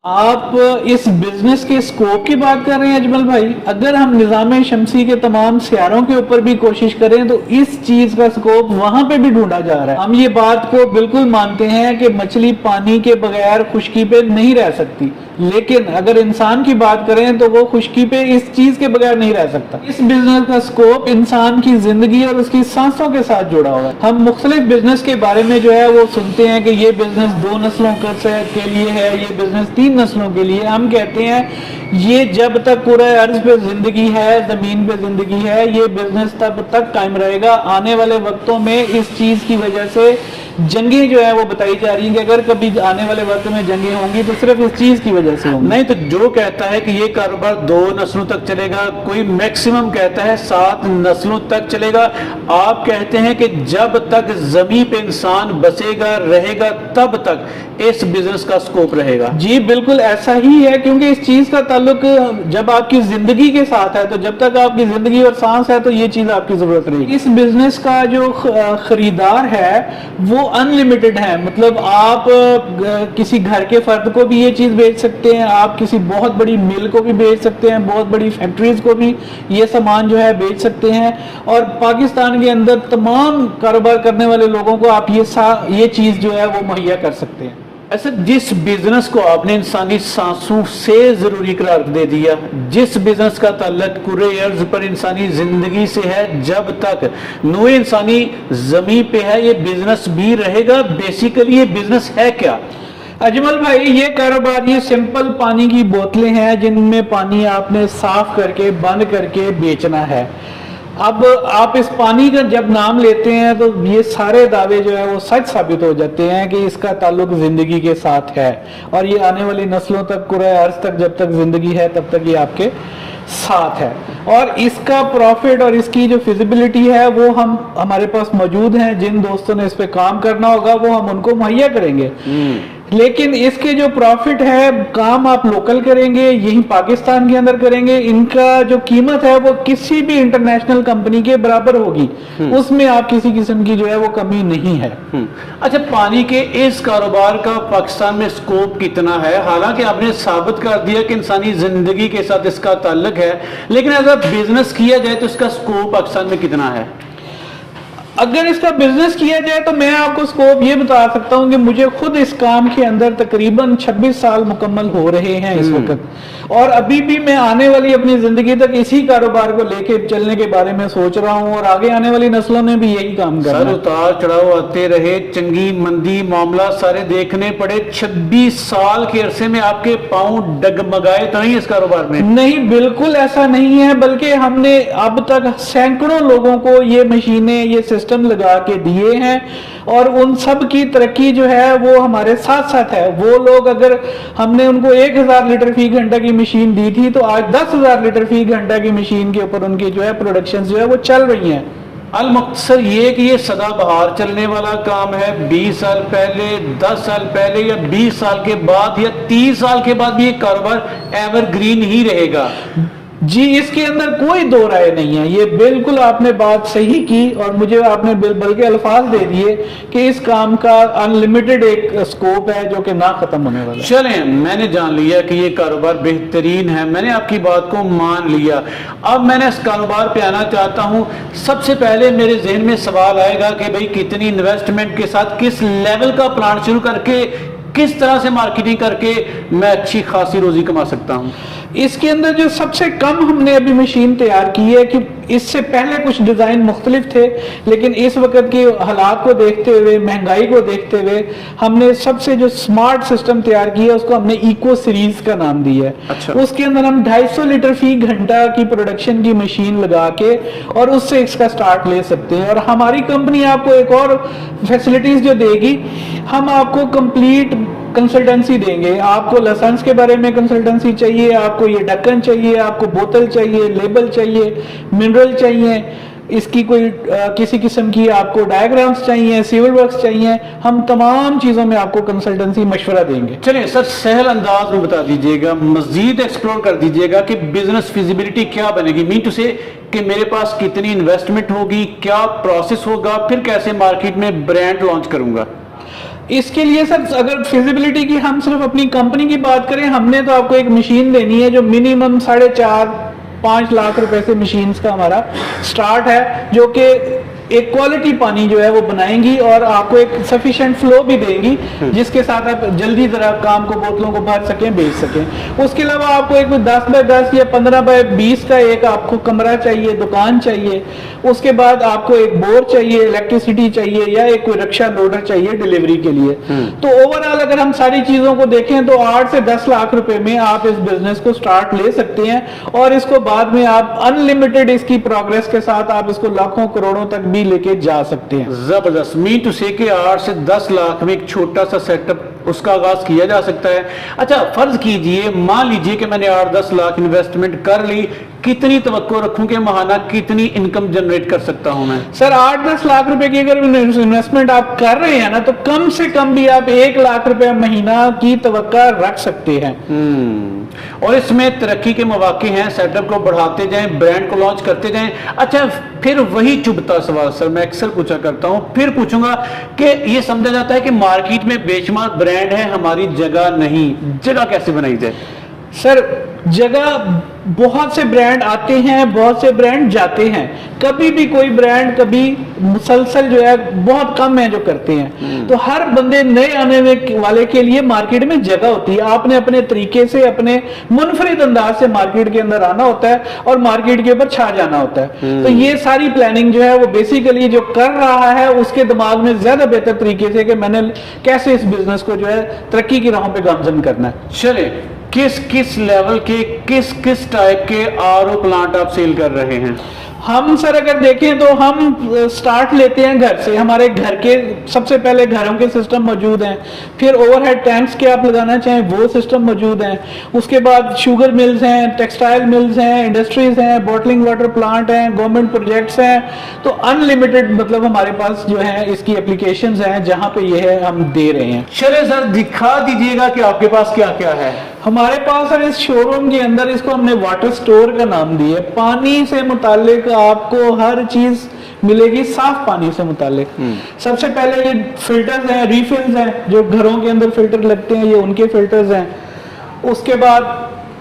آپ اس بزنس کے سکوپ کی بات کر رہے ہیں اجمل بھائی؟ اگر ہم نظام شمسی کے تمام سیاروں کے اوپر بھی کوشش کریں تو اس چیز کا سکوپ وہاں پہ بھی ڈھونڈا جا رہا ہے. ہم یہ بات کو بالکل مانتے ہیں کہ مچھلی پانی کے بغیر خشکی پہ نہیں رہ سکتی، لیکن اگر انسان کی بات کریں تو وہ خشکی پہ اس چیز کے بغیر نہیں رہ سکتا. اس بزنس کا سکوپ انسان کی زندگی اور اس کی سانسوں کے ساتھ جڑا ہوا ہے. ہم مختلف بزنس کے بارے میں جو ہے وہ سنتے ہیں کہ یہ بزنس 2 نسلوں کے لیے ہے، یہ بزنس 3 نسلوں کے لیے. ہم کہتے ہیں یہ جب تک پورے ارض پہ زندگی ہے، زمین پہ زندگی ہے، یہ بزنس تب تک قائم رہے گا. آنے والے وقتوں میں اس چیز کی وجہ سے جنگیں جو ہے وہ بتائی جا رہی ہیں کہ اگر کبھی آنے والے وقت میں جنگیں ہوں گی تو صرف اس چیز کی وجہ سے ہوں گی. نہیں تو جو کہتا ہے کہ یہ کاروبار 2 نسلوں تک چلے گا، کوئی میکسیمم کہتا ہے 7 نسلوں تک چلے گا. آپ کہتے ہیں کہ جب تک زمین پہ انسان بسے گا رہے گا تب تک اس بزنس کا سکوپ رہے گا. جی بالکل ایسا ہی ہے، کیونکہ اس چیز کا تعلق جب آپ کی زندگی کے ساتھ ہے تو جب تک آپ کی زندگی اور سانس ہے تو یہ چیز آپ کی ضرورت رہے گی. اس بزنس کا جو خریدار ہے وہ ان لمیٹڈ ہے. مطلب آپ کسی گھر کے فرد کو بھی یہ چیز بیچ سکتے ہیں، آپ کسی بہت بڑی مل کو بھی بیچ سکتے ہیں، بہت بڑی فیکٹریز کو بھی یہ سامان جو ہے بیچ سکتے ہیں، اور پاکستان کے اندر تمام کاروبار کرنے والے لوگوں کو آپ یہ چیز جو ہے وہ مہیا کر سکتے ہیں. ایسا جس بزنس کو آپ نے انسانی سانسوں سے ضروری قرار دے دیا، جس بزنس کا تعلق کرے ارض پر انسانی زندگی سے ہے، جب تک نوع انسانی زمین پہ ہے یہ بزنس بھی رہے گا. بیسیکلی یہ بزنس ہے کیا؟ اجمل بھائی یہ کاروبار یہ سمپل پانی کی بوتلیں ہیں جن میں پانی آپ نے صاف کر کے بند کر کے بیچنا ہے. اب آپ اس پانی کا جب نام لیتے ہیں تو یہ سارے دعوے جو ہے وہ سچ ثابت ہو جاتے ہیں کہ اس کا تعلق زندگی کے ساتھ ہے، اور یہ آنے والی نسلوں تک کرۂ ارض تک جب تک زندگی ہے تب تک یہ آپ کے ساتھ ہے. اور اس کا پروفٹ اور اس کی جو فیزیبلٹی ہے وہ ہمارے پاس موجود ہیں. جن دوستوں نے اس پہ کام کرنا ہوگا وہ ہم ان کو مہیا کریں گے. لیکن اس کے جو پروفٹ ہے، کام آپ لوکل کریں گے، یہی پاکستان کے اندر کریں گے، ان کا جو قیمت ہے وہ کسی بھی انٹرنیشنل کمپنی کے برابر ہوگی. اس میں آپ کسی قسم کی جو ہے وہ کمی نہیں ہے. اچھا، پانی کے اس کاروبار کا پاکستان میں سکوپ کتنا ہے؟ حالانکہ آپ نے ثابت کر دیا کہ انسانی زندگی کے ساتھ اس کا تعلق ہے، لیکن اگر بزنس کیا جائے تو اس کا سکوپ پاکستان میں کتنا ہے؟ اگر اس کا بزنس کیا جائے تو میں آپ کو سکوپ یہ بتا سکتا ہوں کہ مجھے خود اس کام کے اندر تقریباً 26 سال مکمل ہو رہے ہیں اس وقت، اور ابھی بھی میں آنے والی اپنی زندگی تک اسی کاروبار کو لے کے چلنے کے بارے میں سوچ رہا ہوں، اور آگے آنے والی نسلوں نے بھی یہی کام کرنا. سر اتار چڑھاؤ آتے رہے، چنگی مندی معاملہ سارے دیکھنے پڑے. 26 سال کے عرصے میں آپ کے پاؤں ڈگمگائے تو نہیں اس کاروبار میں؟ نہیں، بالکل ایسا نہیں ہے، بلکہ ہم نے اب تک سینکڑوں لوگوں کو یہ مشینیں یہ سسٹم لگا کے دیے ہیں، اور ان سب کی ترقی جو ہے وہ ہمارے ساتھ ساتھ ہے. وہ لوگ اگر ہم نے ان کو 1000 لیٹر فی گھنٹہ کی مشین دی تھی تو آج 10,000 لیٹر فی گھنٹہ کی مشین کے اوپر ان کی جو ہے پروڈکشن جو ہے وہ چل رہی ہیں. المختصر یہ کہ یہ سدا بہار چلنے والا کام ہے. 20 سال پہلے، 10 سال پہلے، یا 20 سال کے بعد، یا 30 سال کے بعد بھی یہ کاروبار ایور گرین ہی رہے گا. جی اس کے اندر کوئی دو رائے نہیں ہے. یہ بالکل آپ نے بات صحیح کی، اور مجھے آپ نے بلکہ الفاظ دے دیے کہ اس کام کا ان لمیٹڈ ایک سکوپ ہے جو کہ نہ ختم ہونے والا ہے. چلیں، میں نے جان لیا کہ یہ کاروبار بہترین ہے، میں نے آپ کی بات کو مان لیا. اب میں نے اس کاروبار پہ آنا چاہتا ہوں. سب سے پہلے میرے ذہن میں سوال آئے گا کہ بھئی کتنی انویسٹمنٹ کے ساتھ کس لیول کا پلان شروع کر کے کس طرح سے مارکیٹنگ کر کے میں اچھی خاصی روزی کما سکتا ہوں؟ اس کے اندر جو سب سے کم ہم نے ابھی مشین تیار کی ہے، کہ اس سے پہلے کچھ ڈیزائن مختلف تھے، لیکن اس وقت کے حالات کو دیکھتے ہوئے، مہنگائی کو دیکھتے ہوئے ہم نے سب سے جو سمارٹ سسٹم تیار کیا ہے اس کو ہم نے ایکو سیریز کا نام دیا ہے. اس کے اندر ہم 250 لیٹر فی گھنٹہ کی پروڈکشن کی مشین لگا کے اور اس سے اس کا سٹارٹ لے سکتے ہیں. اور ہماری کمپنی آپ کو ایک اور فیسلٹیز جو دے گی، ہم آپ کو کمپلیٹ کنسلٹنسی دیں گے. آپ کو لائسنس کے بارے میں کنسلٹنسی چاہیے، آپ کو یہ ڈھکن چاہیے، آپ کو بوتل چاہیے، لیبل چاہیے، منرل چاہیے، اس کی کوئی کسی قسم کی آپ کو ڈائیگرامز چاہیے، سیول ورکس چاہیے، ہم تمام چیزوں میں آپ کو کنسلٹنسی مشورہ دیں گے. چلیں سر، سہل انداز میں بتا دیجئے گا، مزید ایکسپلور کر دیجئے گا کہ بزنس فیزیبلٹی کیا بنے گی. مین ٹو سے کہ میرے پاس کتنی انویسٹمنٹ ہوگی، کیا پروسیس ہوگا، پھر کیسے مارکیٹ میں برانڈ لانچ کروں گا. اس کے لیے سر اگر فیزیبلٹی کی ہم صرف اپنی کمپنی کی بات کریں, ہم نے تو آپ کو ایک مشین دینی ہے جو منیمم 4.5-5 لاکھ روپے سے مشینز کا ہمارا سٹارٹ ہے, جو کہ ایک کوالٹی پانی جو ہے وہ بنائیں گی اور آپ کو ایک سفیشینٹ فلو بھی دیں گی جس کے ساتھ آپ جلدی ذرا کام کو بوتلوں کو بھر سکیں, بیچ سکیں. اس کے علاوہ آپ کو ایک 10x10 یا 15x20 کا ایک آپ کو کمرہ چاہیے, دکان چاہیے. اس کے بعد آپ کو ایک بور چاہیے, الیکٹریسٹی چاہیے, یا ایک کوئی رکشا لوڈر چاہیے ڈیلیوری کے لیے. تو اوور آل اگر ہم ساری چیزوں کو دیکھیں تو 8 سے 10 لاکھ روپے میں آپ اس بزنس کو سٹارٹ لے سکتے ہیں, اور اس کو بعد میں آپ انلمیٹڈ اس کی پروگرس کے ساتھ آپ اس کو لاکھوں کروڑوں تک بھی لے کے جا سکتے ہیں. زبردست. مین ٹو سے کہ 8 سے 10 لاکھ میں ایک چھوٹا سا سیٹ اپ اس کا آغاز کیا جا سکتا ہے. اچھا فرض کیجئے, مان لیجئے کہ میں نے 8-10 لاکھ انویسٹمنٹ کر لی, کتنی توقع رکھوں کہ ماہانہ کتنی انکم جنریٹ کر سکتا ہوں میں؟ سر 8-10 لاکھ روپے کی اگر انویسٹمنٹ آپ کر رہے ہیں نا, تو کم سے کم بھی آپ 1 لاکھ روپے مہینہ کی توقع رکھ سکتے ہیں. اور اس میں ترقی کے مواقع ہیں, سیٹ اپ کو بڑھاتے جائیں, برانڈ کو لانچ کرتے جائیں. اچھا پھر وہی چبھتا سوال سر میں اکثر پوچھا کرتا ہوں, پھر پوچھوں گا کہ یہ سمجھا جاتا ہے کہ مارکیٹ میں بے شمار برانڈ ہے, ہماری جگہ نہیں, جگہ کیسے بنائی جائے؟ سر جگہ بہت سے برانڈ آتے ہیں, بہت سے برانڈ جاتے ہیں, کبھی بھی کوئی برانڈ کبھی مسلسل جو ہے بہت کم ہے جو کرتے ہیں. تو ہر بندے نئے آنے والے کے لیے مارکیٹ میں جگہ ہوتی ہے, آپ نے اپنے طریقے سے اپنے منفرد انداز سے مارکیٹ کے اندر آنا ہوتا ہے اور مارکیٹ کے اوپر چھا جانا ہوتا ہے. تو یہ ساری پلاننگ جو ہے وہ بیسیکلی جو کر رہا ہے اس کے دماغ میں زیادہ بہتر طریقے سے کہ میں نے کیسے اس بزنس کو جو ہے ترقی کی راہوں پہ گامزن کرنا ہے. چلے کس لیول کے کس ٹائپ کے آر او پلانٹ آپ سیل کر رہے ہیں؟ ہم سر اگر دیکھیں تو ہم سٹارٹ لیتے ہیں گھر سے. ہمارے گھر کے سب سے پہلے گھروں کے سسٹم موجود ہیں, پھر اوور ہیڈ ٹینکس کے آپ لگانا چاہیں وہ سسٹم موجود ہیں. اس کے بعد شوگر ملز ہیں, ٹیکسٹائل ملز ہیں, انڈسٹریز ہیں, بوٹلنگ واٹر پلانٹ ہیں, گورنمنٹ پروجیکٹس ہیں. تو انلمیٹڈ مطلب ہمارے پاس جو ہے اس کی اپلیکیشنز ہیں جہاں پہ یہ ہے ہم دے رہے ہیں. چلے سر دکھا دیجئے گا کہ آپ کے پاس کیا کیا ہے. ہمارے پاس سر اس شو روم کے اندر اس کو ہم نے واٹر سٹور کا نام دیا ہے. پانی سے متعلق آپ کو ہر چیز ملے گی, صاف پانی سے متعلق. سب سے پہلے یہ فلٹرز ہیں, ریفلز ہیں, جو گھروں کے اندر فلٹر لگتے ہیں یہ ان کے فلٹرز ہیں. اس کے بعد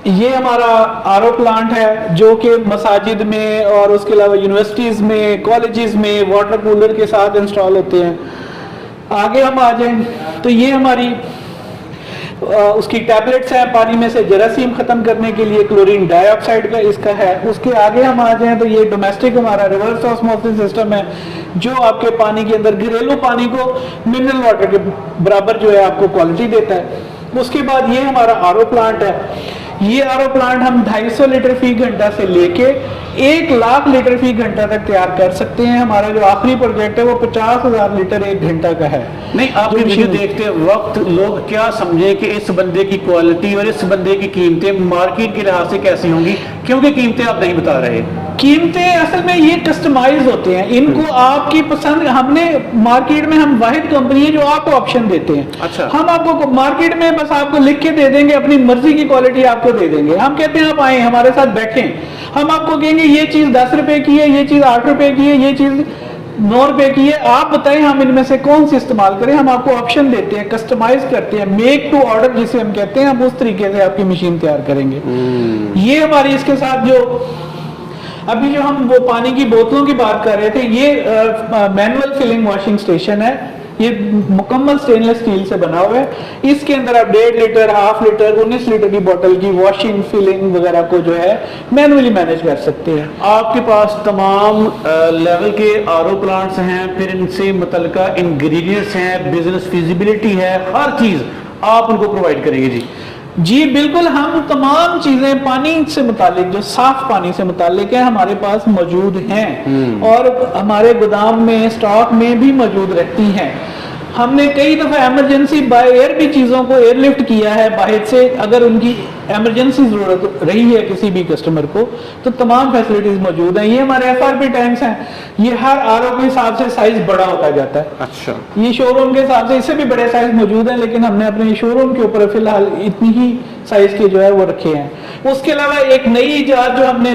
یہ ہمارا آر او پلانٹ ہے جو کہ مساجد میں اور اس کے علاوہ یونیورسٹیز میں, کالجز میں واٹر کولر کے ساتھ انسٹال ہوتے ہیں. آگے ہم آ جائیں تو یہ ہماری اس کی ٹیبلٹس ہیں پانی میں سے جراثیم ختم کرنے کے لیے, کلورین ڈائی آکسائڈ کا اس کا ہے. اس کے آگے ہم آ جائیں تو یہ ڈومیسٹک ہمارا ریورس آسموسس سسٹم ہے جو آپ کے پانی کے اندر گھریلو پانی کو منرل واٹر کے برابر جو ہے آپ کو کوالٹی دیتا ہے. اس کے بعد یہ ہمارا آر او پلانٹ ہے. یہ آر او پلانٹ ہم 250 لیٹر فی گھنٹہ سے لے کے 1 لاکھ لیٹر فی گھنٹہ تک تیار کر سکتے ہیں. ہمارا جو آخری پروجیکٹ ہے وہ 50,000 لیٹر ایک گھنٹہ کا ہے. نہیں آپ کی ویڈیو دیکھتے وقت لوگ کیا سمجھیں کہ اس بندے کی کوالٹی اور اس بندے کی قیمتیں مارکیٹ کے لحاظ سے کیسی ہوں گی, کیونکہ قیمتیں آپ نہیں بتا رہے. قیمتیں اصل میں یہ کسٹمائز ہوتے ہیں, ان کو آپ کی پسند. ہم نے مارکیٹ میں ہم واحد کمپنی ہے جو آپ کو آپشن دیتے ہیں. اچھا. ہم آپ کو مارکیٹ میں بس آپ کو لکھ کے دے دیں گے, اپنی مرضی کی کوالٹی آپ کو دے دیں گے. ہم کہتے ہیں آپ آئیں ہمارے ساتھ بیٹھیں, ہم آپ کو کہیں گے یہ چیز 10 روپے کی ہے, یہ چیز 8 روپے کی ہے, یہ چیز 9 روپے کی ہے, آپ بتائیں ہم ان میں سے کون سی استعمال کریں. ہم آپ کو آپشن دیتے ہیں, کسٹمائز کرتے ہیں, میک ٹو آرڈر جسے ہم کہتے ہیں. ہم اس طریقے سے آپ کی مشین تیار کریں گے. یہ ہماری اس کے ساتھ جو ابھی جو ہم وہ پانی کی بوتلوں کی بات کر رہے تھے, یہ مینول فلنگ واشنگ سٹیشن ہے. یہ مکمل سٹینلیس سٹیل سے بنا ہوا ہے. اس کے اندر آپ 1.5 لیٹر, ہاف لیٹر, 19 لیٹر کی بوتل کی واشنگ, فلنگ وغیرہ کو جو ہے مینولی مینیج کر سکتے ہیں. آپ کے پاس تمام لیول کے آر او پلانٹس ہیں, پھر ان سے متعلقہ انگریڈینٹس ہیں, بزنس فیزیبلٹی ہے, ہر چیز آپ ان کو پرووائڈ کریں گے؟ جی بالکل, ہم تمام چیزیں پانی سے متعلق جو صاف پانی سے متعلق ہے ہمارے پاس موجود ہیں اور ہمارے گودام میں اسٹاک میں بھی موجود رہتی ہیں. ہم نے کئی دفعہ ایمرجنسی بائی ایئر بھی چیزوں کو ایئر لفٹ کیا ہے باہر سے. اگر ان کی ایمرجنسی ضرورت رہی ہے کسی بھی کسٹمر کو تو تمام فیسلٹیز موجود ہیں. یہ ہمارے ایف آر پی ٹینکس ہیں, یہ ہر آر او کے حساب سے سائز بڑا ہوتا جاتا ہے. اچھا. یہ شو روم کے حساب سے اس سے بھی بڑے سائز موجود ہیں, لیکن ہم نے اپنے شو روم کے اوپر فی الحال اتنی ہی سائز کے جو ہے وہ رکھے ہیں. اس کے علاوہ ایک نئی ایجاد جو ہم نے